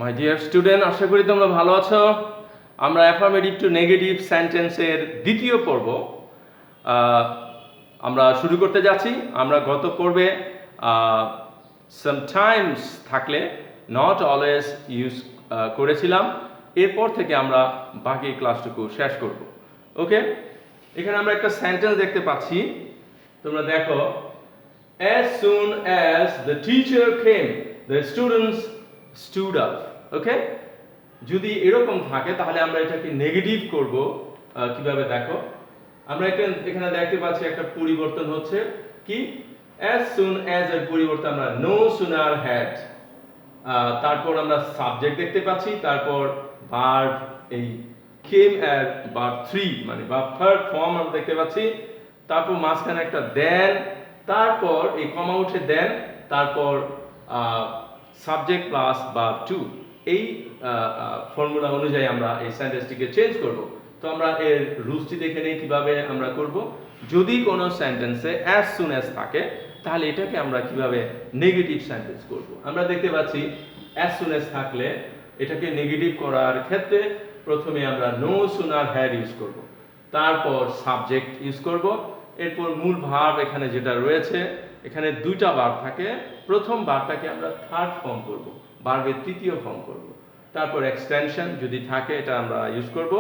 My dear student, আশা করি তোমরা ভালো আছো। আমরা অ্যাফার্মেটিভ টু নেগেটিভ সেন্টেন্সের দ্বিতীয় পর্ব আমরা শুরু করতে যাচ্ছি। আমরা গত পর্বে সামটাইমস থাকলে নট অলওয়েজ ইউজ করেছিলাম। এরপর থেকে আমরা বাকি ক্লাসটুকু শেষ করব। ওকে, এখানে আমরা একটা সেন্টেন্স দেখতে পাচ্ছি। তোমরা দেখো, as soon as the teacher came the students stood up. ওকে, যদি এরকম থাকে তাহলে আমরা এটাকে নেগেটিভ করব। কিভাবে দেখো, আমরা এখানে দেখতে পাচ্ছি একটা পরিবর্তন হচ্ছে কি, as soon as এর পরিবর্তে আমরা no sooner had, তারপর আমরা সাবজেক্ট দেখতে পাচ্ছি, তারপর ভার্ব এই came এর ভার্ব 3 মানে ভার্ব থার্ড ফর্ম আমরা দেখতে পাচ্ছি, তারপর মাঝখানে একটা দেন, তারপর এই কমা উঠে দেন, তারপর সাবজেক্ট প্লাস ভার্ব 2। এই ফর্মুলা অনুযায়ী আমরা এই সেন্টেন্সটিকে চেঞ্জ করব। তো আমরা এর রুলসটি দেখে নেই কিভাবে আমরা করব। যদি কোনো সেন্টেন্সে as soon as থাকে তাহলে এটাকে আমরা কিভাবে নেগেটিভ সেন্টেন্স করব। আমরা দেখতে পাচ্ছি as soon as থাকলে এটাকে নেগেটিভ করার ক্ষেত্রে প্রথমে আমরা no sooner had ইউজ করব, তারপর সাবজেক্ট ইউজ করব, এরপর মূল ভার্ব এখানে যেটা রয়েছে, এখানে দুইটা ভার্ব থাকে, প্রথম ভার্বটাকে আমরা থার্ড ফর্ম করব, ভার্বের তৃতীয় ফর্ম করব, তারপর এক্সটেনশন যদি থাকে এটা আমরা ইউজ করব,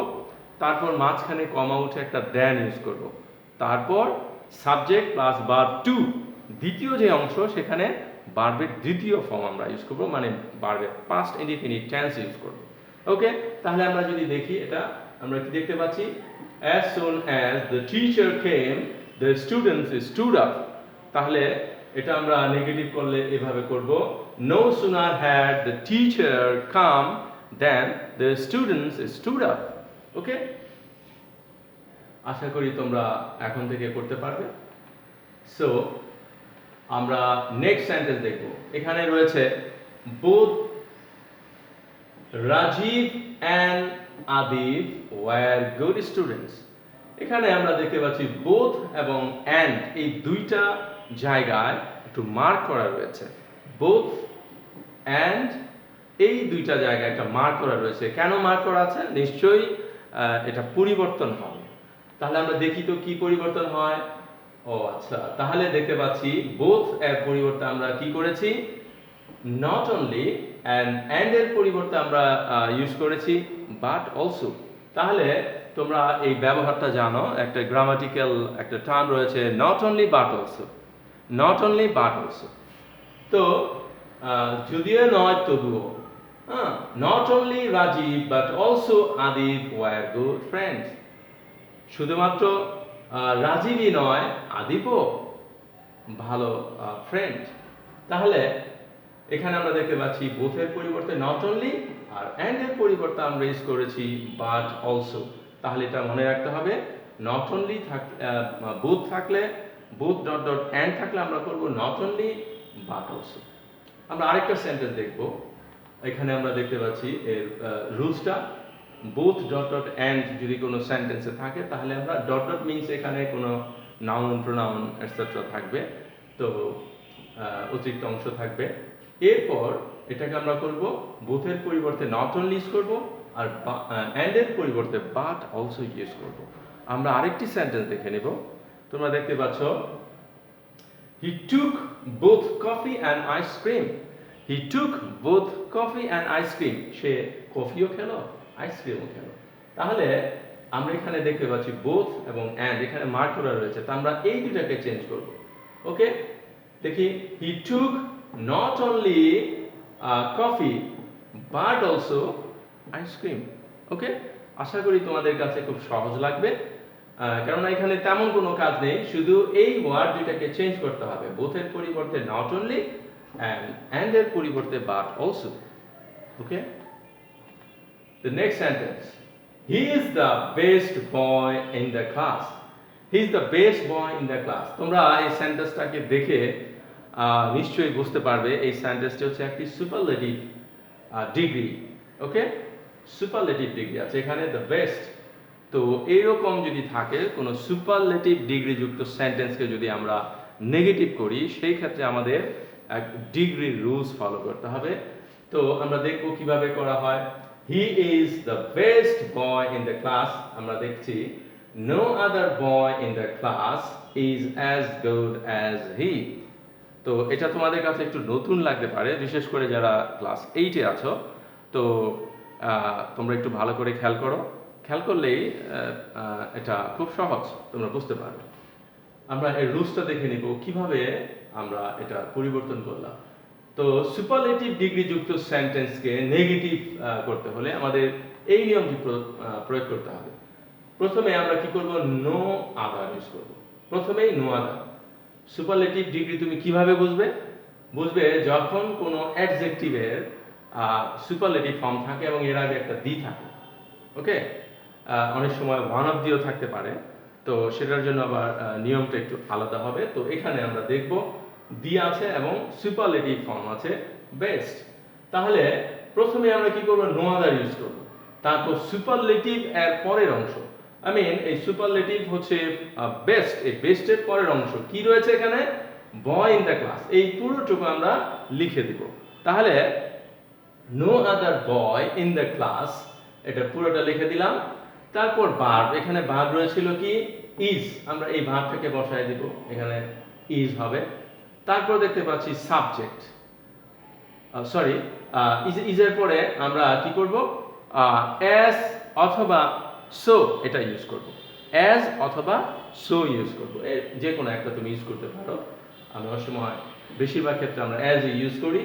তারপর মাঝখানে কমা উঠে একটা দেন ইউজ করব, তারপর সাবজেক্ট প্লাস ভার্ব 2 দ্বিতীয় যে অংশ সেখানে ভার্বের দ্বিতীয় ফর্ম আমরা ইউজ করব, মানে ভার্বের পাস্ট ইনডিফিনিট টেন্স ইউজ করব। ওকে, তাহলে আমরা যদি দেখি এটা আমরা কি দেখতে পাচ্ছি, as soon as the teacher came the students stood up। তাহলে এটা আমরা নেগেটিভ করলে এভাবে করব, no sooner had the teacher come than the students stood up। ওকে, আশা করি তোমরা এখন থেকে করতে পারবে। সো আমরা নেক্সট সেন্টেন্স দেখব। এখানে রয়েছে both Rajib and Adib were good students। এখানে আমরা দেখতে পাচ্ছি both এবং and এই দুইটা জায়গায় একটু মার্ক করা রয়েছে। both and এই দুইটা জায়গায় একটা মার্ক করা রয়েছে। কেন মার্ক করা আছে? নিশ্চয়ই এটা পরিবর্তন হবে। তাহলে আমরা দেখি তো কি পরিবর্তন হয়। ও আচ্ছা, তাহলে দেখতে পাচ্ছি both এর পরিবর্তে আমরা কি করেছি, not only, and এর পরিবর্তে আমরা ইউজ করেছি but also। তাহলে তোমরা এই ব্যবহারটা জানো, একটা গ্রামাটিক্যাল একটা টার্ম রয়েছে not only but also, not only but also। তো যদিও নয় তবুও, not only Rajib but also Adib were good friends। শুধুমাত্র রাজীবই নয়, আদিবও ভালো ফ্রেন্ড। তাহলে এখানে আমরা দেখতে পাচ্ছি both এর পরিবর্তে not only আর and এর পরিবর্তে আমরা ইউজ করেছি but also। তাহলে এটা মনে রাখতে হবে, not only both থাকলে, both ডট ডট and থাকলে আমরা করব not only but also। আমরা আরেকটা সেন্টেন্স দেখব। এখানে আমরা দেখতে পাচ্ছি এর রুলসটা, both ডট ডট and যদি কোনো সেন্টেন্সে থাকে তাহলে আমরা ডট ডট মিনস এখানে কোনো নাউন প্রোনাউন এটসেট্রা থাকবে, তো অতিরিক্ত অংশ থাকবে। এরপর এটাকে আমরা করব both এর পরিবর্তে not only ইউজ করব, আর and এর পরিবর্তে but also ইউজ করব। আমরা আরেকটি সেন্টেন্স দেখে নেব। তোমরা দেখতে পাচ্ছ he took both coffee and ice cream। he took both coffee and ice cream। সে কফিও খেলো আইসক্রিমও খেলো। তাহলে আমরা এখানে দেখতে পাচ্ছি both এবং and এখানে মার্ক করা রয়েছে, তো আমরা এই দুটাকে চেঞ্জ করব। ওকে, দেখি he took not only coffee but also ice cream। ওকে, আশা করি তোমাদের কাছে খুব সহজ লাগবে, কারণ এখানে তেমন কোনো কাজ নেই, শুধু এই ওয়ার্ড দুটাকে চেঞ্জ করতে হবে, both এর পরিবর্তে not only and এর পরিবর্তে but also। Okay, the next sentence, he is the best boy in the class। he is the best boy in the class। তোমরা এই সেন্টেন্সটাকে দেখে নিশ্চয়ই বুঝতে পারবে এই সেন্টেন্সটি হচ্ছে একটি সুপারলেটিভ ডিগ্রি। ওকে, সুপারলেটিভ ডিগ্রি আছে এখানে, দ্য বেস্ট। তো এইরকম যদি থাকে কোনো সুপারলেটিভ ডিগ্রি যুক্ত সেন্টেন্সকে যদি আমরা নেগেটিভ করি, সেই ক্ষেত্রে আমাদের এক ডিগ্রির রুলস ফলো করতে হবে। তো আমরা দেখব কিভাবে করা হয়। He is the best boy in the class. আমরা দেখছি no other boy in the class is as good as he. তো এটা তোমাদের কাছে একটু নতুন লাগতে পারে, বিশেষ করে যারা ক্লাস 8-এ আছো। তো তোমরা একটু ভালো করে খেয়াল করো, খেয়াল করলেই এটা খুব সহজ, তোমরা বুঝতে পারবে। আমরা এই রুলসটা দেখে নিব কিভাবে আমরা এটা পরিবর্তন করলাম। তো সুপারলেটিভ ডিগ্রি যুক্ত সেন্টেন্সকে নেগেটিভ করতে হলে আমাদের এই নিয়মটি প্রয়োগ করতে হবে। প্রথমে আমরা কি করব, নো আদার ইউজ করব। প্রথমেই নো আদার। সুপারলেটিভ ডিগ্রি তুমি কিভাবে বুঝবে? বুঝবে যখন কোনো অ্যাডজেক্টিভের সুপারলেটিভ ফর্ম থাকে এবং এর আগে একটা দি থাকে। ওকে, অনেক সময় ওয়ান অফ দিও থাকতে পারে, তো সেটার জন্য আবার নিয়মটা একটু আলাদা হবে। তো এখানে আমরা দেখব দি আছে এবং সুপারলেটিভ ফর্ম আছে বেস্ট। তাহলে প্রথমে আমরা কি করব, নো আদার ইউজ করব। তারপর সুপারলেটিভ এর পরের অংশ, এই সুপারলেটিভ হচ্ছে বেস্ট, এই বেস্টের পরের অংশ কি রয়েছে এখানে, বয় ইন দ্য ক্লাস, এই পুরোটুকু আমরা লিখে দিব। তাহলে no other boy in the class, এটা পুরোটা লিখে দিলাম। তারপর ভার্ব, এখানে ভার্ব রয়েছিল কি, ইজ, আমরা এই ভার্বটাকে বসায় দিব, এখানে ইজ হবে। তারপর দেখতে পাচ্ছি সাবজেক্ট, সরি ইজের পরে আমরা কি করব, অ্যাজ অথবা সো এটা ইউজ করব। অ্যাজ অথবা সো ইউজ করব, যে কোনো একটা তুমি ইউজ করতে পারো। আমি অসময় বেশিরভাগ ক্ষেত্রে আমরা অ্যাজ ইউজ করি,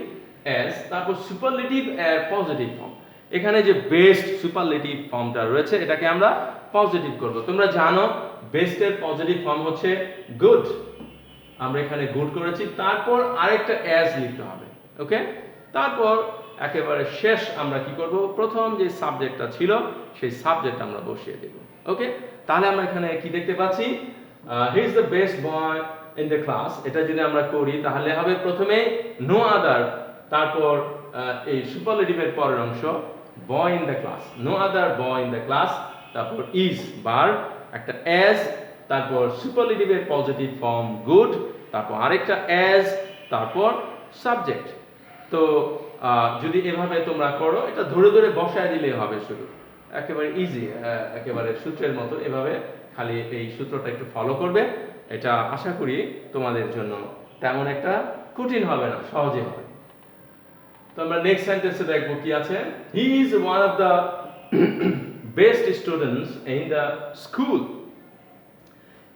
অ্যাজ। তারপর সুপারলেটিভ এর পজিটিভ ফর্ম, এখানে যে বেস্ট সুপারলেটিভ ফর্মটা রয়েছে এটাকে আমরা পজিটিভ করব। তোমরা জানো বেস্টের পজিটিভ ফর্ম হচ্ছে গুড, আমরা এখানে গুড করেছি। তারপর আরেকটা অ্যাজ লিখতে হবে। ওকে, তারপর একেবারে শেষ আমরা কি করব, প্রথম যে সাবজেক্টটা ছিল সেই সাবজেক্ট আমরা বসিয়ে দেব। ওকে, তাহলে আমরা এখানে কি দেখতে পাচ্ছি, হি is the best boy in the class. এটা যদি আমরা করি তাহলে হবে প্রথমে নো আদার, তারপর এই সুপারলেটিভের পরের অংশ boy in the class, no other boy in the class, তারপর ইজ ভার্ব, একটা অ্যাজ, তারপর সুপারলেটিভের পজিটিভ ফর্ম গুড, তারপর আরেকটা অ্যাজ, তারপর সাবজেক্ট। তো যদি এভাবে তোমরা করো, এটা ধরে ধরে বসায় দিলেই হবে, শুধু একেবারে ইজি, একেবারে সূত্রের মতো। এভাবে খালি এই সূত্রটা একটু ফলো করবে, এটা আশা করি তোমাদের জন্য তেমন একটা কঠিন হবে না, সহজে হবে। তো আমরা নেক্সট সেন্টেন্সে দেখব কি আছে, he is one of the best students in the school.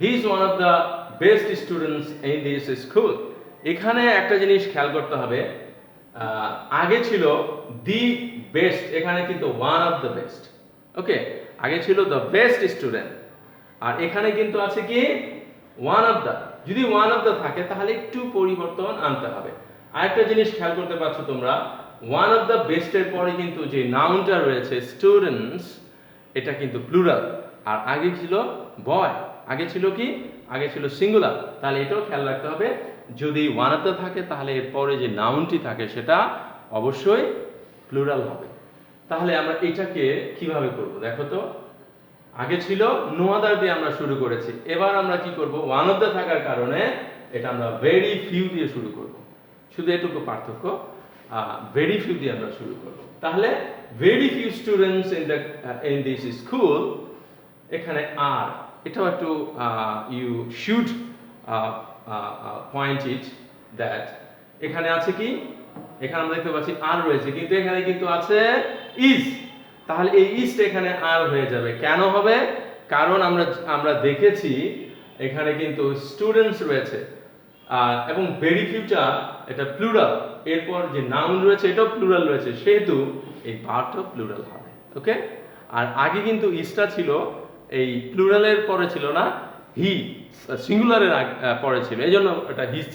He is one of the best students in this school. এখানে একটা জিনিস খেয়াল করতে হবে, আগে ছিল দি বেস্ট, এখানে কিন্তু ওয়ান অফ দ্য বেস্ট। ওকে, আগে ছিল দ্য বেস্ট স্টুডেন্ট, আর এখানে কিন্তু আছে কি ওয়ান অফ দ্য। যদি ওয়ান অফ দ্য থাকে তাহলে একটু পরিবর্তন আনতে হবে। আরেকটা জিনিস খেয়াল করতে পারছো তোমরা, ওয়ান অফ দ্য বেস্টের পরে কিন্তু যে নাউনটা রয়েছে স্টুডেন্টস, এটা কিন্তু প্লুরাল, আর আগে ছিল বয়, আগে ছিল কি, আগে ছিল সিঙ্গুলার। তাহলে এটাও খেয়াল রাখতে হবে, যদি ওয়ান অফ দ্য থাকে তাহলে এরপরে যে নাউনটি থাকে সেটা অবশ্যই প্লুরাল হবে। তাহলে আমরা এটাকে কিভাবে করব, দেখো তো। আগে ছিল নো আদার দিয়ে আমরা শুরু করেছি, এবার আমরা কি করব, ওয়ান অফ দ্য থাকার কারণে এটা আমরা ভেরি ফিউ দিয়ে শুরু করব। শুধু এটুকু পার্থক্য, ভেরি ফিউ দিয়ে আমরা শুরু করব। তাহলে very few students in this school, এখানে আর, এটাও একটু you should point it that এখানে আছে কি, এখানে আমরা দেখতে পাচ্ছি আর রয়েছে, কিন্তু এখানে কিন্তু আছে ইজ। তাহলে এই ইজটা এখানে আর হয়ে যাবে। কেন হবে? কারণ আমরা দেখেছি এখানে কিন্তু স্টুডেন্টস রয়েছে, এবং ভেরি ফিউটা এটা প্লুরাল, এরপর যে নাউন রয়েছে এটাও প্লুরাল রয়েছে, সেহেতু এই ভার্বটাও প্লুরাল হবে। ওকে, আর আগে কিন্তু ইজটা ছিল এই প্লুরালের পরে ছিল না, হি সিঙ্গুলারের পরে ছিল, এই জন্য এটা হিজ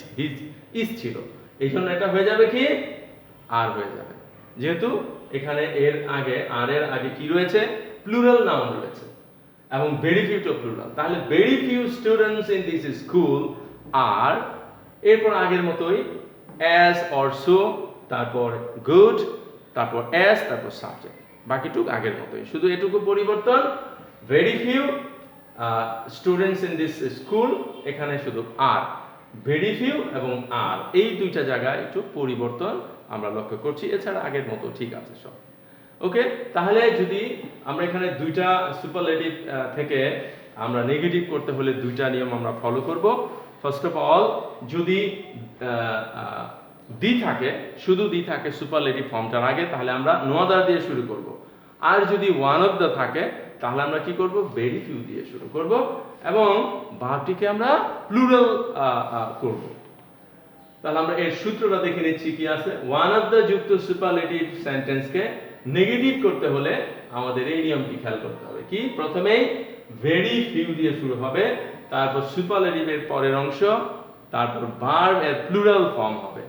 ইজ ছিল, এই জন্য এটা হয়ে যাবে কি আর হয়ে যাবে, যেহেতু এখানে এর আগে, আর এর আগে কি রয়েছে, প্লুরাল নাউন রয়েছে, এবং ভেরি ফিউ টু প্লুরাল। তাহলে very few students in this school are, এরপর আগের মতোই অ্যাজ অর সো, তারপর গুড, তারপর অ্যাজ, তারপর সাবজেক্ট, বাকিটুক আগের মতোই, শুধু এটুকু পরিবর্তন, very few students in this school, এখানে শুধু আর। ভেরি ফিউ এবং আর, এই দুইটা জায়গায় একটু পরিবর্তন আমরা লক্ষ্য করছি, এছাড়া আগের মতো ঠিক আছে সব। ওকে, তাহলে যদি আমরা এখানে দুইটা সুপারলেটিভ থেকে আমরা নেগেটিভ করতে হলে দুইটা নিয়ম আমরা ফলো করব। ফার্স্ট অফ অল, যদি দি থাকে, শুধু দি থাকে সুপারলেটিভ ফর্মটার আগে, তাহলে আমরা নো আদার দিয়ে শুরু করব। আর যদি ওয়ান অফ দ্য থাকে, তাহলে আমরা কি করব, ভেরি ফিউ দিয়ে শুরু করব এবং ভার্বটিকে আমরা প্লুরাল করব। তাহলে আমরা এর সূত্রটা দেখে নিচ্ছি কি আছে। ওয়ান অফ দ্য যুক্ত সুপারলেটিভ সেন্টেন্সকে নেগেটিভ করতে হলে আমাদের এই নিয়মটি খেয়াল করতে হবে কি, প্রথমেই ভেরি ফিউ দিয়ে শুরু হবে, তারপর সুপারলেটিভের পরের অংশ, তারপর ভার্ব এর প্লুরাল ফর্ম হবে,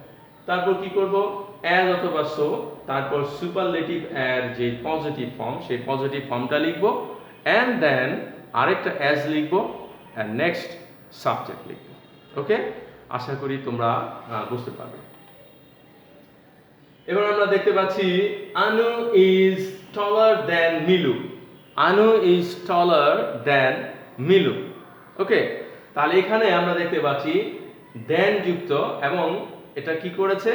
তারপর কি করব, অ্যাজ অথবা সো, তারপর সুপারলেটিভ এর যে পজিটিভ ফর্ম সেই পজিটিভ ফর্মটা লিখব, এন্ড দেন আরেকটা অ্যাজ লিখব, এন্ড নেক্সট সাবজেক্ট লিখব। ওকে, আশা করি তোমরা বুঝতে পারবে। এবার আমরা দেখতে পাচ্ছি আনু is taller than Milu. Anu is taller than Milu. ওকে, তাহলে এখানে আমরা দেখতে পাচ্ছি দেন যুক্ত এবং এটা কি করেছে,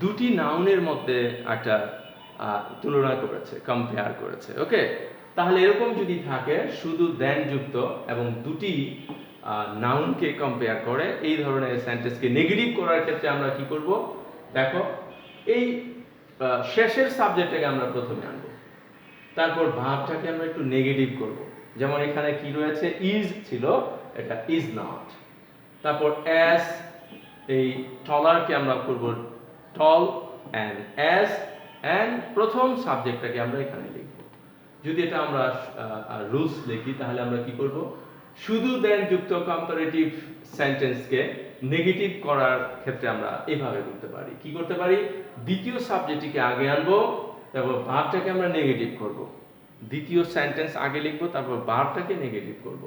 দুটি নাউনের মধ্যে একটা তুলনা করেছে, কম্পেয়ার করেছে। ওকে, তাহলে এরকম যদি থাকে শুধু দেন যুক্ত এবং দুটি নাউনকে কম্পেয়ার করে, এই ধরনের সেন্টেন্সকে নেগেটিভ করার ক্ষেত্রে আমরা কি করব, দেখো এই শেষের সাবজেক্টটাকে আমরা প্রথমে আনবো, তারপর ভার্বটাকে আমরা একটু নেগেটিভ করব। যেমন এখানে কি রয়েছে, ইজ ছিল, এটা ইজ নট। তারপর অ্যাজ, এই টলারকে আমরা করব টল, এন্ড অ্যাজ, এন্ড প্রথম সাবজেক্টটাকে আমরা এখানে লিখব। যদি এটা আমরা রুলস লিখি তাহলে আমরা কি করব, শুধু দেন যুক্ত কম্পারেটিভ সেন্টেন্সকে নেগেটিভ করার ক্ষেত্রে আমরা এভাবে করতে পারি। কি করতে পারি, দ্বিতীয় সাবজেক্টটিকে আগে আনবো, তারপর ভার্বটাকে আমরা নেগেটিভ করব। দ্বিতীয় সেন্টেন্স আগে লিখব, তারপর ভার্বটাকে নেগেটিভ করব,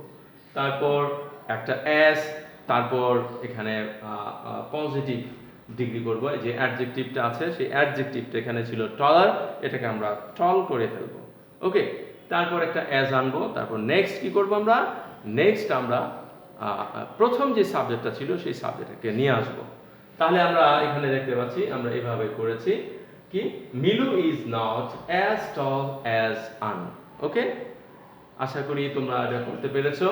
তারপর একটা অ্যাজ, তারপর এখানে পজিটিভ ডিগ্রি করব। যে অ্যাডজেক্টিভটা আছে সেই অ্যাডজেক্টিভটা এখানে ছিল টলার, এটাকে আমরা টল করে ফেলবো। ওকে, তারপর একটা অ্যাজ আনবো, তারপর নেক্সট কি করব, আমরা নেক্সট আমরা প্রথম যে সাবজেক্টটা ছিল সেই সাবজেক্টটাকে নিয়ে আসবো। তাহলে আমরা এখানে দেখতে পাচ্ছি আমরা এভাবে করেছি কি, Milu is not as tall as আনু। ওকে, আশা করি তোমরা এটা করতে পেরেছো।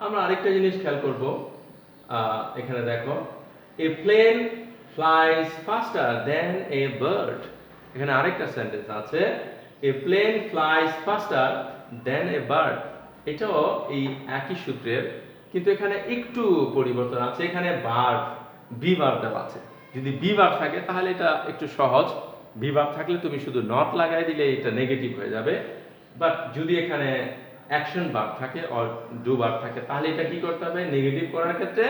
আমরা আরেকটা জিনিস খেয়াল করব, এখানে দেখো, a plane flies faster than a bird. এখানে আরেকটা সেন্টেন্স আছে, a plane flies faster than a bird. এটাও এই একই সূত্রের, কিন্তু এখানে একটু পরিবর্তন আছে। এখানে ভার্ব, বি ভার্ব দেওয়া আছে। যদি বি ভার্ব থাকে তাহলে এটা একটু সহজ, বি ভার্ব থাকলে তুমি শুধু নট লাগাই দিলে এটা নেগেটিভ হয়ে যাবে। বাট যদি এখানে অ্যাকশন ভার্ব থাকে অর ডু ভার্ব থাকে তাহলে এটা কি করতে হবে, নেগেটিভ করার ক্ষেত্রে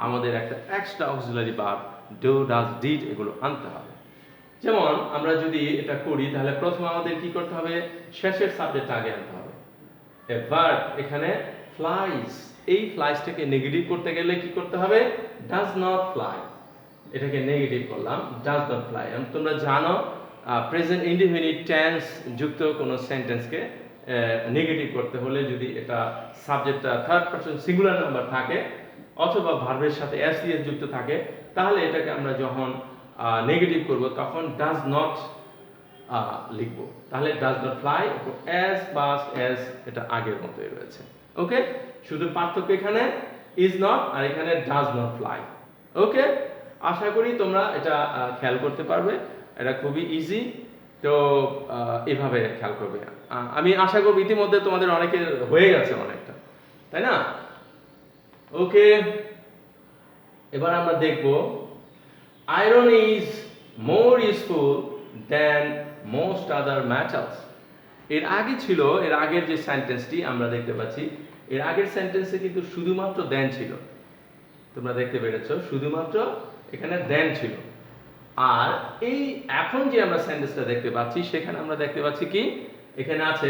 আমাদের একটা extra auxiliary verb do, does, did এগুলো আনতে হবে। যেমন আমরা যদি এটা করি তাহলে প্রথমে আমাদের কি করতে হবে, শেষের সাবজেক্ট আগে আনতে হবে। এ ভার্ব এখানে ফ্লাইজ, এই ফ্লাইজটাকে নেগেটিভ করতে গেলে কি করতে হবে, ডাজ নট ফ্লাই, এটাকে নেগেটিভ করলাম, ডাজ নট ফ্লাই। তোমরা জানো প্রেজেন্ট ইনডিফিনিট টেন্স যুক্ত কোনো সেন্টেন্সকে নেগেটিভ করতে হলে যদি এটা সাবজেক্টটা থার্ড পারসন সিঙ্গুলার নাম্বার থাকে অথবা ভার্বের সাথে এস ইএস যুক্ত থাকে, তাহলে এটাকে আমরা যখন নেগেটিভ করব তখন ডাজ নট লিখব। তাহলে does not fly, as fast as এটা আগের মতোই রয়েছে। ওকে, শুধু পার্থক্য এখানে ইজ নট আর এখানে ডাজ নট ফ্লাই। ওকে, আশা করি তোমরা এটা খেয়াল করতে পারবে, এটা খুবই ইজি। তো এভাবে খেয়াল করবে। আমি আশা করব ইতিমধ্যে তোমাদের অনেকের হয়ে গেছে অনেকটা, তাই না? ওকে, এবার আমরা দেখব iron is more useful than most other metals. এর আগে ছিল, এর আগের যে সেন্টেন্সটি আমরা দেখতে পাচ্ছি, এর আগের সেন্টেন্সে কিন্তু শুধুমাত্র দেন ছিল, তোমরা দেখতে পেরেছো, শুধুমাত্র এখানে দেন ছিল। আর এই এখন যে আমরা সেন্টেন্সটা দেখতে পাচ্ছি সেখানে আমরা দেখতে পাচ্ছি কি, এখানে আছে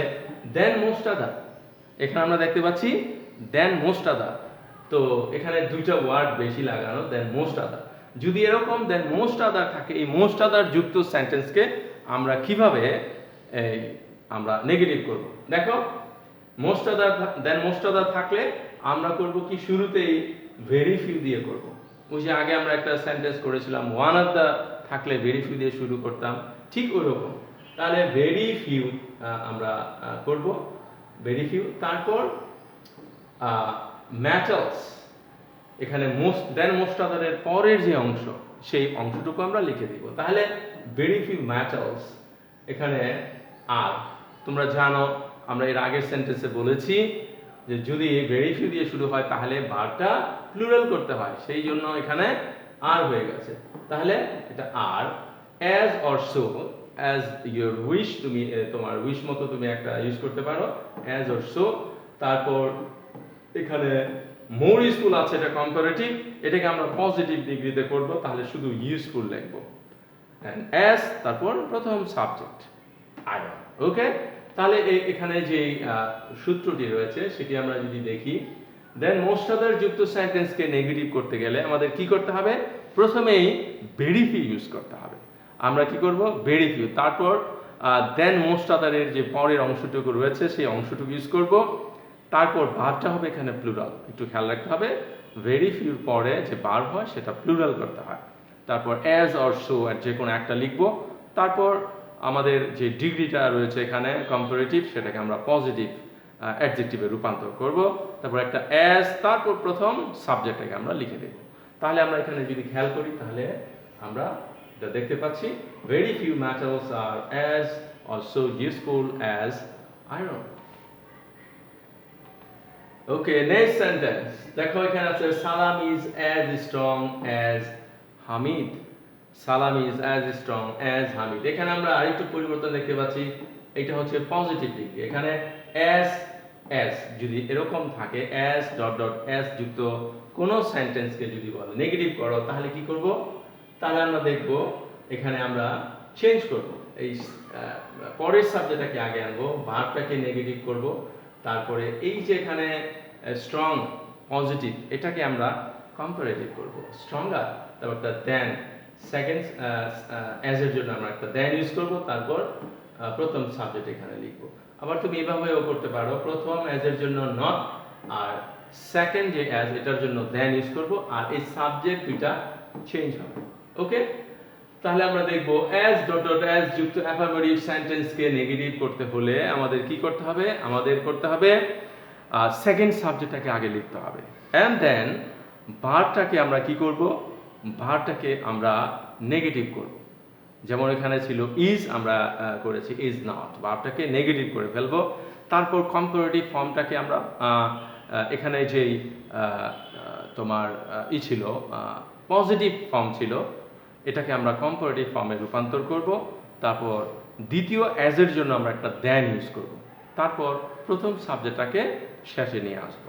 দেন মোস্ট আদার, এখানে আমরা দেখতে পাচ্ছি দেন মোস্ট আদার। তো এখানে দুইটা ওয়ার্ড বেশি লাগানো, দেন মোস্ট আদার। যদি এরকম দেন মোস্ট আদার থাকে, এই মোস্ট আদার যুক্ত সেন্টেন্সকে আমরা কিভাবে আমরা নেগেটিভ করব, দেখো মোস্ট আদার, দেন মোস্ট আদার থাকলে আমরা করব কি, শুরুতেই ভেরি ফিউ দিয়ে করব। ওই যে আগে আমরা একটা সেন্টেন্স করেছিলাম ওয়ান অফ দ্য থাকলে ভেরি ফিউ দিয়ে শুরু করতাম, ঠিক ওরকম। তাহলে ভেরি ফিউ আমরা করব, ভেরি ফিউ। তারপর ম্যাটালস, এখানে মোস্ট আদারের পরের যে অংশ সেই অংশটুকু আমরা লিখে দিব। তাহলে ভেরি ফিউ ম্যাটালস, এখানে আর তোমরা জানো আমরা এর আগের সেন্টেন্সে বলেছি যে যদি ভেরি ফিউ দিয়ে শুরু হয় তাহলে ভার্বটা প্লুরাল করতে হয়, সেই জন্য এখানে আর হয়ে গেছে। তাহলে এটা are, as or so, as your wish, তুমি তোমার উইশ মতো তুমি একটা ইউজ করতে পারো, অ্যাজ অর সো। তারপর এখানে মোর ইউজফুল আছে, এটা কম্পারেটিভ, এটাকে আমরা পজিটিভ ডিগ্রিতে করব, তাহলে শুধু ইউজফুল লিখব। এন্ড অ্যাজ, তারপর প্রথম সাবজেক্ট আয়রন। ওকে, তাহলে এখানে যে সূত্রটি রয়েছে সেটি আমরা যদি দেখি, দেন মোস্ট আদার যুক্ত সেন্টেন্সকে নেগেটিভ করতে গেলে আমাদের কি করতে হবে? প্রথমেই ভেরি ফিউ ইউজ করতে হবে। আমরা কি করব? ভেরি ফিউ, তারপর দেন মোস্ট আদারের যে পরের অংশটুকু রয়েছে সেই অংশটুকু ইউজ করব। তারপর ভার্বটা হবে এখানে প্লুরাল, একটু খেয়াল রাখতে হবে, ভেরি ফিউর পরে যে ভার্ব হয় সেটা প্লুরাল করতে হয়। তারপর অ্যাজ অর সো এর যে কোনো একটা লিখব। তারপর আমাদের যে ডিগ্রিটা রয়েছে এখানে কম্পারেটিভ, সেটাকে আমরা পজিটিভ অ্যাডজেক্টিভে রূপান্তর করব। তারপর একটা অ্যাজ, তারপর প্রথম সাবজেক্টটাকে আমরা লিখে দেব। তাহলে আমরা এখানে যদি খেয়াল করি তাহলে আমরা এটা দেখতে পাচ্ছি, very few metals are as also useful as iron. Okay, next sentence দেখো, এখানে আছে Salam is as strong as Hamid. Salam is as strong as Hamid. এখানে আমরা আরেকটু পরিবর্তন দেখতে পাচ্ছি, এটা হচ্ছে পজিটিভ ডিগ্রি। এখানে অ্যাজ যদি এরকম থাকে, অ্যাজ ডট ডট অ্যাজ যুক্ত কোনো সেন্টেন্সকে যদি বলো নেগেটিভ করো তাহলে কি করব? তাহলে আমরা দেখব এখানে আমরা চেঞ্জ করব, এই পরের সাবজেক্টটাকে আগে আনবো, ভার্বটাকে নেগেটিভ করব, তারপরে এই যে এখানে স্ট্রং পজিটিভ এটাকে আমরা কম্পারেটিভ করব, স্ট্রঙ্গার। তারপর একটা দেন, সেকেন্ড অ্যাজ এর জন্য আমরা একটা দেন ইউজ করব, তারপর প্রথম সাবজেক্ট এখানে লিখব। আবার তুমি এভাবেও করতে পারো, প্রথম অ্যাজ এর জন্য নট, আর সেকেন্ড যে অ্যাজ এটার জন্য দেন ইউজ করব, আর এই সাবজেক্ট দুইটা চেঞ্জ হবে। ওকে, তাহলে আমরা দেখব অ্যাজ ডট ডট অ্যাজ যুক্ত অ্যাফার্মেটিভ সেন্টেন্সকে নেগেটিভ করতে হলে আমাদের কি করতে হবে? আমাদের করতে হবে সেকেন্ড সাবজেক্টটাকে আগে লিখতে হবে, অ্যান্ড দেন ভার্বটাকে আমরা কি করব? ভার্বটাকে আমরা নেগেটিভ করব। যেমন এখানে ছিল ইজ, আমরা করেছি ইজ নট, ভার্বটাকে নেগেটিভ করে ফেলবো। তারপর কম্পারেটিভ ফর্মটাকে আমরা এখানে যেই তোমার ছিল পজিটিভ ফর্ম ছিল, এটাকে আমরা কম্পারেটিভ ফর্মে রূপান্তর করব। তারপর দ্বিতীয় অ্যাজের জন্য আমরা একটা দেন ইউজ করব, তারপর প্রথম সাবজেক্টটাকে শেষে নিয়ে আসব।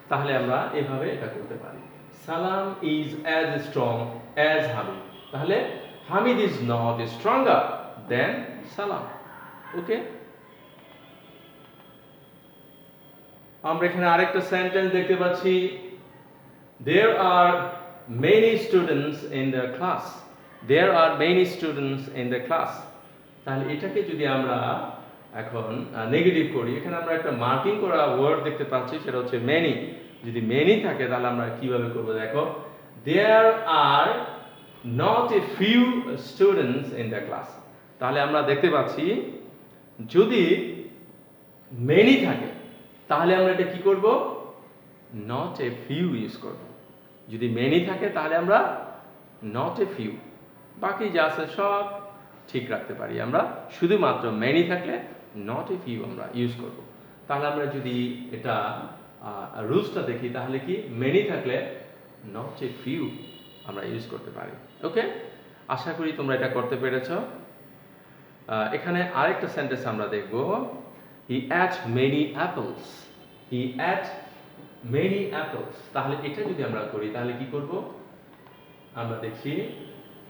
তাহলে আমরা এভাবে এটা করতে পারি, Salam is as strong as Hamid. তাহলে Hamid is not stronger than Salam. Okay, আমরা এখানে আরেকটা সেন্টেন্স দেখতে পাচ্ছি, there are many students in the class, there are many students in the class। তাহলে এটাকে যদি আমরা এখন নেগেটিভ করি, এখানে আমরা একটা মার্কিং করা ওয়ার্ড দেখতে পাচ্ছি, সেটা হচ্ছে মেনি। যদি মেনি থাকে তাহলে আমরা কিভাবে করব? দেখো, there are not a few students in the class। তাহলে আমরা দেখতে পাচ্ছি যদি মেনি থাকে তাহলে আমরা এটা কি করব? not a few ইউজ করব। যদি মেনি থাকে তাহলে আমরা not a few, বাকি যা আছে সব ঠিক রাখতে পারি আমরা, শুধুমাত্র মেনি থাকলে not a few আমরা ইউজ করব। তাহলে আমরা যদি এটা রুলসটা দেখি তাহলে কি, মেনি থাকলে not a few আমরা ইউজ করতে পারি। ওকে, আশা করি তোমরা এটা করতে পেরেছো। এখানে আরেকটা সেন্টেন্স আমরা দেখব, he ate many apples, he ate many apples। তাহলে এটা যদি আমরা করি তাহলে কি করব? আমরা দেখি,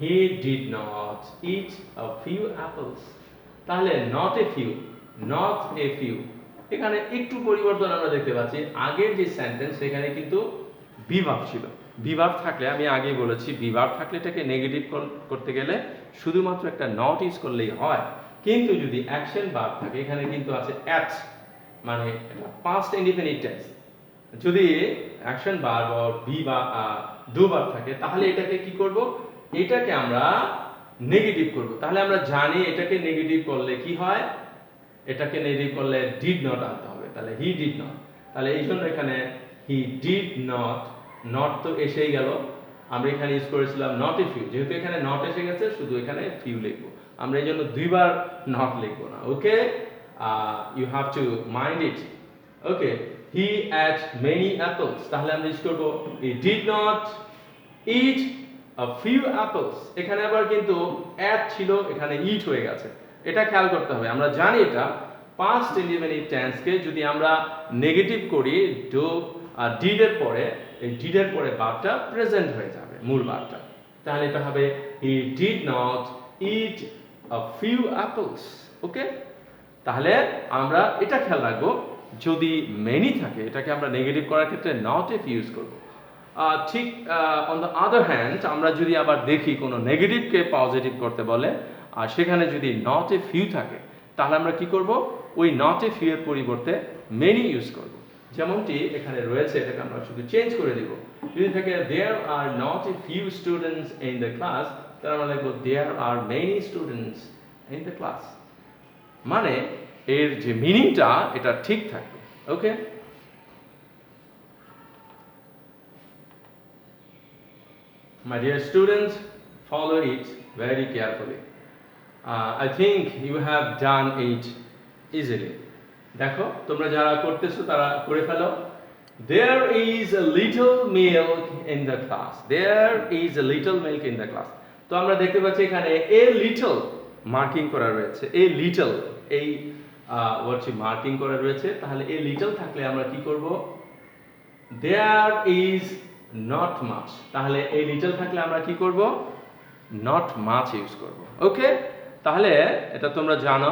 he did not eat a few apples। তাহলে not a few, not a few, এখানে একটু পরিবর্তন আমরা দেখতে পাচ্ছি। আগের যে সেন্টেন্স সেখানে কিন্তু বিভার্ব ছিল, বিভার্ব থাকলে আমি আগেই বলেছি বিভার্ব থাকলে এটাকে নেগেটিভ করতে গেলে শুধুমাত্র একটা নট ইউজ করলেই হয়, কিন্তু যদি অ্যাকশন ভার্ব থাকে, এখানে কিন্তু আছে অ্যাট, মানে এটা পাস্ট ইনডিফিনিট টেন্স, যদি অ্যাকশন ভার্ব অর বি বা ডু ভার্ব থাকে তাহলে এটাকে কি করব, এটাকে আমরা নেগেটিভ করব। তাহলে আমরা জানি এটাকে নেগেটিভ করলে কি হয়, এটাকে নেগেটিভ করলে ডিড নট আনতে হবে। তাহলে হি ডিড নট, তাহলে এই জন্য এখানে হি ডিড নট, নট তো এসেই গেল, আমরা এখানে ইউজ করেছিলাম নট এ ফিউ, যেহেতু এখানে নট এসে গেছে শুধু এখানে ফিউ লিখবো, আমরা এই জন্য দুইবার নট লিখবো না। Okay, you have to mind it. Okay, he ate many apples, তাহলে আমরা ইউজ করবো he did not eat a few apples. এখানে আবার কিন্তু অ্যাট ছিল, এখানে ইট হয়ে গেছে, এটা খেয়াল করতে হবে। আমরা জানি এটা পাস্ট ইনডিফিনিট টেন্সকে যদি আমরা নেগেটিভ করি ডু আর ডিড এর পরে, এই ডিড এর পরে ভার্বটা প্রেজেন্ট হয়ে যাবে, মূল ভার্বটা। তাহলে এটা হবে he did not eat a few apples. Okay, তাহলে আমরা এটা খেয়াল রাখবো, যদি মেনি থাকে এটাকে আমরা নেগেটিভ করার ক্ষেত্রে নট ইফ ইউজ করব। ঠিক অন দ্য আদার হ্যান্ড আমরা যদি আবার দেখি কোনো নেগেটিভকে পজিটিভ করতে বলে আর সেখানে যদি নট এ ফিউ থাকে তাহলে আমরা কি করব, ওই নট এ ফিউ এর পরিবর্তে মেনি ইউজ করব। যেমনটি এখানে রয়েছে এটাকে আমরা শুধু চেঞ্জ করে দিব। যদি থাকে there are not a few students in the class, তাহলে আমরা লিখব there are many students in the class. মানে এর যে মিনিংটা এটা ঠিক থাকবে। ওকে, my dear students, follow it very carefully. I think you have done it easily. দেখো তোমরা যারা করতেছো তারা করে ফেলো। There is a little milk in the class. There is a little milk in the class. তো আমরা দেখতে পাচ্ছি এখানে a little মার্কিং করা রয়েছে, a little এই ওয়ার্ডটি মার্কিং করা রয়েছে। তাহলে a little থাকলে আমরা কি করব, there is not much, তাহলে a little থাকলে আমরা কি করব, not much ইউজ করব। ওকে, তাহলে এটা তোমরা জানো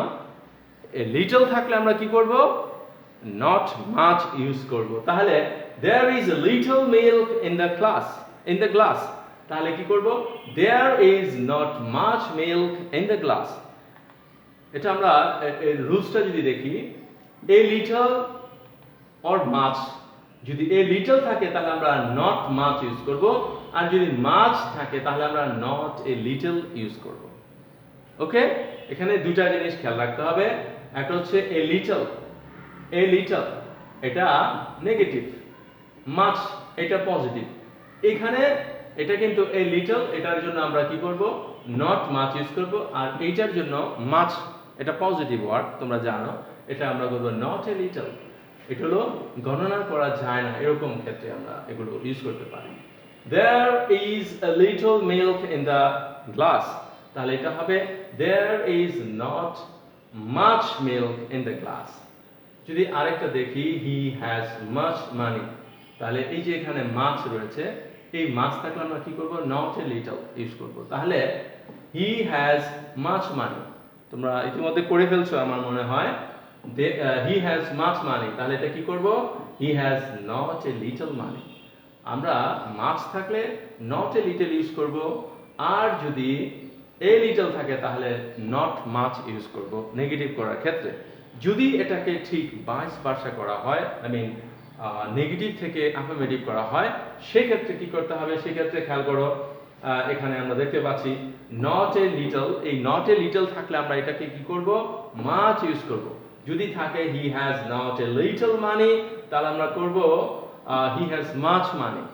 a little থাকলে আমরা কি করব, not much ইউজ করব। তাহলে there is a little milk in the class, in the glass, তাহলে কি করব, there is not much milk in the glass। এটা আমরা এর রুলসটা যদি দেখি, a little or much, যদি a little থাকে তাহলে আমরা not much ইউজ করব, আর যদি much থাকে তাহলে আমরা not a little ইউজ করব। ওকে, এখানে দুইটা জিনিস খেয়াল রাখতে হবে। একটা হচ্ছে a little এটা নেগেটিভ, much এটা পজিটিভ। এখানে এটা কিন্তু a little, এটার জন্য আমরা কি করব, not much ইউজ করব, আর এইটার জন্য much এটা পজিটিভ ওয়ার্ড তোমরা জানো, এটা আমরা করব not a little। এটা হলো গণনা করা যায় না এরকম ক্ষেত্রে আমরা এগুলো ইউজ করতে পারি। There is a little milk in the glass, তাহলে এটা হবে there is not much milk in the glass। যদি আরেকটা দেখি he has much money, তাহলে এই যে এখানে much রয়েছে, এই much থাকলে আমরা কি করব, not a little ইউজ করব। তাহলে he has much money, তোমরা ইতিমধ্যে করে ফেলছো আমার মনে হয়। he has much money, তাহলে এটা কি করব, he has not a little money। আমরা much থাকলে not a little ইউজ করব, আর যদি a little থাকে তাহলে not much ইউজ করব নেগেটিভ করার ক্ষেত্রে। যদি এটাকে ঠিক ভাইস ভার্সা করা হয়, আই মিন নেগেটিভ থেকে অ্যাফার্মেটিভ করা হয়, সেই ক্ষেত্রে কি করতে হবে, সেই ক্ষেত্রে খেয়াল করো এখানে আমরা দেখতে পাচ্ছি not a little, এই not a little থাকলে আমরা এটাকে কি করব, much ইউজ করব। যদি থাকে he has not a little money, তাহলে আমরা করব he has much money।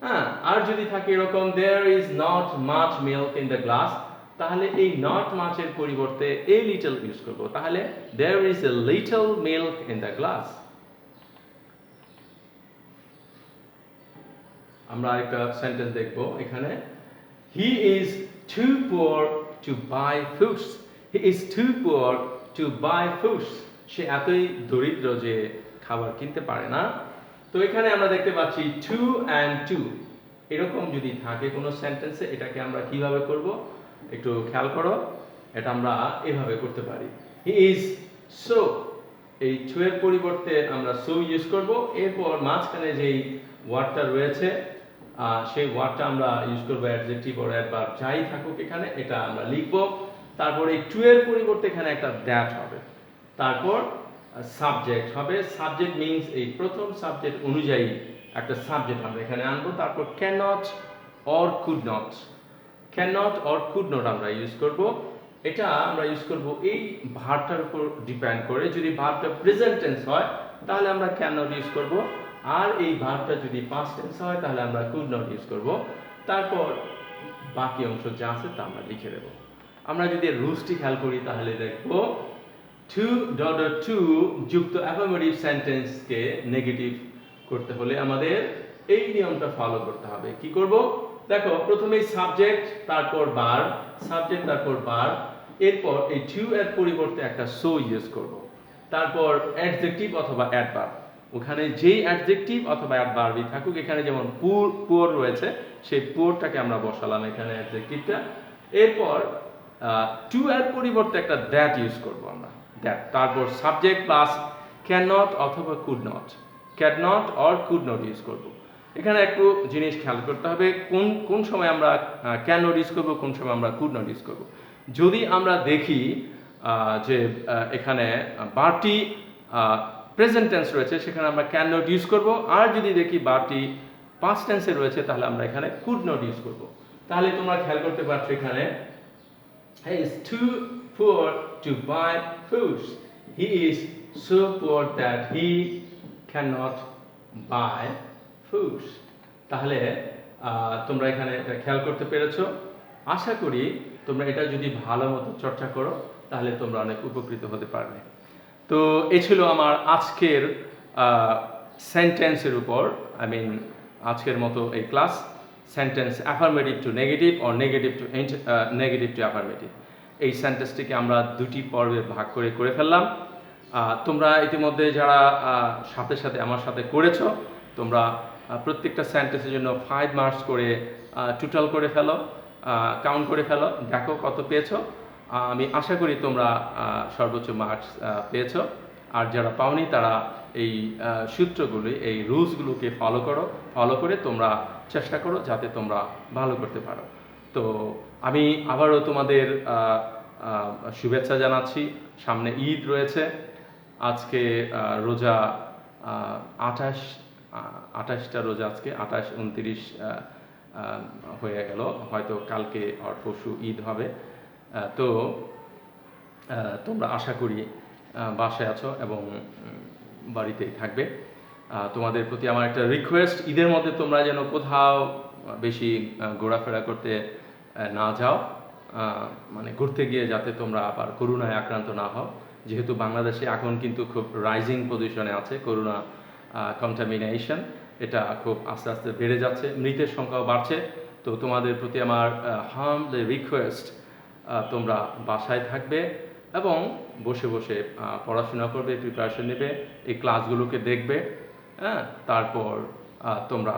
হ্যাঁ, আর যদি থাকে এরকম there is not much milk in the glass, তাহলে এই not much এর পরিবর্তে a little ইউজ করব। তাহলে there is a little milk in the glass। আমরা আরেকটা সেন্টেন্স দেখব এখানে, he is too poor to buy fruits, he is too poor to buy fruits, সে এতই দরিদ্র যে খাবার কিনতে পারে না। তো এখানে আমরা দেখতে পাচ্ছি টু অ্যান্ড টু এরকম যদি থাকে কোনো সেন্টেন্সে, এটাকে আমরা কিভাবে করব একটু খেয়াল করো। এটা আমরা এভাবে করতে পারি, হি ইজ সো, এই টু এর পরিবর্তে আমরা সো ইউজ করব। এরপর মাঝখানে যেই ওয়ার্ডটা রয়েছে সেই ওয়ার্ডটা আমরা ইউজ করব অ্যাডজেক্টিভ অর অ্যাডভার্ব যাই থাকুক এখানে, এটা আমরা লিখব। তারপর এই টু এর পরিবর্তে এখানে একটা দ্যাট হবে, তারপর সাবজেক্ট হবে। সাবজেক্ট মিনস এই প্রথম সাবজেক্ট অনুযায়ী একটা সাবজেক্ট আমরা এখানে আনবো, তারপর can not or could not, can not or could not আমরা ইউজ করব। এটা আমরা ইউজ করব এই ভার্বটার উপর ডিপেন্ড করে। যদি ভার্বটা প্রেজেন্ট টেন্স হয় তাহলে আমরা ক্যান নট ইউজ করব, আর এই ভার্বটা যদি পাস্ট টেন্স হয় তাহলে আমরা কুড নট ইউজ করব। তারপর বাকি অংশ যা আছে তা আমরা লিখে দেব। আমরা যদি রুলসটি খেয়াল করি তাহলে দেখব টু ডট টু যুক্ত অ্যাফার্মেটিভ সেন্টেন্সকে নেগেটিভ করতে হলে আমাদের এই নিয়মটা ফলো করতে হবে। কি করব? দেখো, প্রথমেই সাবজেক্ট, তারপর ভার্ব, সাবজেক্ট তারপর ভার্ব, এরপর এই টু এর পরিবর্তে একটা সো ইউজ করব। তারপর অ্যাডজেক্টিভ অথবা অ্যাডভার্ব, ওখানে যেই অ্যাডজেক্টিভ অথবা অ্যাডভার্বই থাকুক, এখানে যেমন পুয়ার রয়েছে সেই পুয়ারটাকে আমরা বসালাম এখানে অ্যাডজেক্টিভটা। এরপর টু এর পরিবর্তে একটা দ্যাট ইউজ করব আমরা, দ্যাট। তারপর সাবজেক্ট প্লাস ক্যান নট অথবা could not, can not or could not use করব। এখানে একটু জিনিস খেয়াল করতে হবে, কোন কোন সময় আমরা ক্যান নট ইউজ করব, কোন সময় আমরা কুড নট ইউজ করব। যদি আমরা দেখি যে এখানে ভার্বটি প্রেজেন্ট টেন্স রয়েছে, সেখানে আমরা ক্যান নট ইউজ করব। আর যদি দেখি ভার্বটি পাস্ট টেন্সে রয়েছে তাহলে আমরা এখানে কুড নট ইউজ করব। তাহলে তোমরা খেয়াল করতে পারছো এখানে he is too poor to buy food, he is so poor that he cannot buy food। তাহলে তোমরা এখানে এটা খেয়াল করতে পেরেছো। আশা করি তোমরা এটা যদি ভালো মতো চর্চা করো তাহলে তোমরা অনেক উপকৃত হতে পারবে। তো এই ছিল আমার আজকের সেন্টেন্সের উপর, আজকের মতো এই class, sentence affirmative two negative or negative two affirmative. এই সেন্টেন্সটিকে আমরা দুটি পর্বে ভাগ করে ফেললাম। তোমরা ইতিমধ্যে যারা সাথে সাথে আমার সাথে করেছো, তোমরা প্রত্যেকটা সেন্টেন্সের জন্য 5 মার্কস করে টোটাল করে ফেলো, কাউন্ট করে ফেলো, দেখো কত পেয়েছো। আমি আশা করি তোমরা সর্বোচ্চ মার্কস পেয়েছো। আর যারা পাওনি তারা এই সূত্রগুলি, এই রুলসগুলোকে ফলো করে তোমরা চেষ্টা করো যাতে তোমরা ভালো করতে পারো। তো আমি আবারও তোমাদের শুভেচ্ছা জানাচ্ছি। সামনে ঈদ রয়েছে, আজকে রোজা 28টা রোজা, আজকে 28, 29 হয়ে গেল, হয়তো কালকে আর পরশু ঈদ হবে। তো তোমরা আশা করি বাসায় আছো এবং বাড়িতেই থাকবে। তোমাদের প্রতি আমার একটা রিকোয়েস্ট, ঈদের মধ্যে তোমরা যেন কোথাও বেশি ঘোরাফেরা করতে না যাও, ঘুরতে গিয়ে যাতে তোমরা আবার করোনায় আক্রান্ত না হও। যেহেতু বাংলাদেশে এখন কিন্তু খুব রাইজিং পজিশনে আছে করোনা কন্টামিনেশন, এটা খুব আস্তে আস্তে বেড়ে যাচ্ছে, মৃতের সংখ্যাও বাড়ছে। তো তোমাদের প্রতি আমার হাম্বল রিকোয়েস্ট, তোমরা বাসায় থাকবে এবং বসে বসে পড়াশোনা করবে, প্রিপারেশন নেবে, এই ক্লাসগুলোকে দেখবে, হ্যাঁ, তারপর তোমরা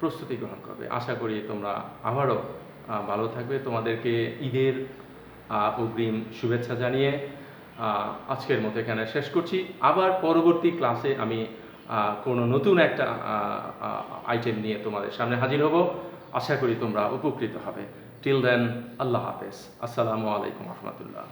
প্রস্তুতি গ্রহণ করবে। আশা করি তোমরা আবারও ভালো থাকবে। তোমাদেরকে ঈদের অগ্রিম শুভেচ্ছা জানিয়ে আজকের মতো এখানে শেষ করছি। আবার পরবর্তী ক্লাসে আমি কোনো নতুন একটা আইটেম নিয়ে তোমাদের সামনে হাজির হব। আশা করি তোমরা উপকৃত হবে। টিল দেন, আল্লাহ হাফেজ, আসসালামু আলাইকুম রহমতুল্লাহ।